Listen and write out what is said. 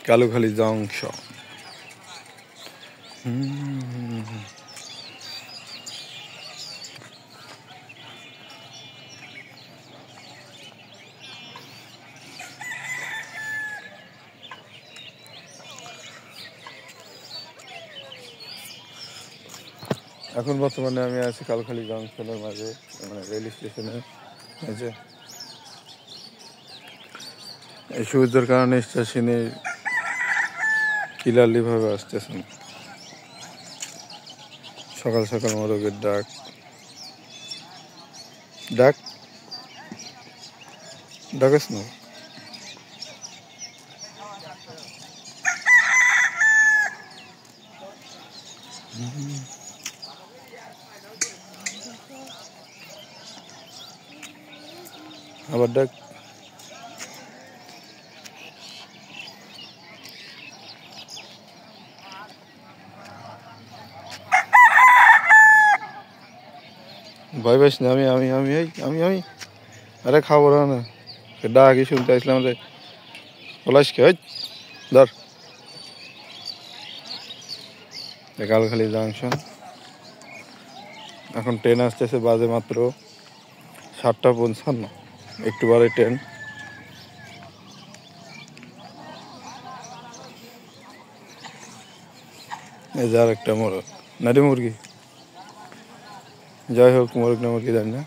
Kalukhali junction. এখন বর্তমানে আমি আছি কালুখালী জংশনের মাঝে, মানে রেল স্টেশনে। এই সূর্যের কারণে স্টেশনে ক্লিয়ারলি ভাবে আসতেছেন। সকাল সকাল মোরগের ডাক ডাক ডাকাস না। আবার ডাক। ভয় পাইস না। আমি আমি আমি আমি আমি আরে খাবো না। ডাকি শুনতে আসলাম রে। পলাশ কে ধর। কালুখালী জাংশন। এখন ট্রেন আসতেছে, বাজে মাত্র 7:55। একটু বারে ট্রেন। এই যে আর একটা মোরগ, নারী মুরগি। যাই হোক, মোরগ না মুরগি জানি না।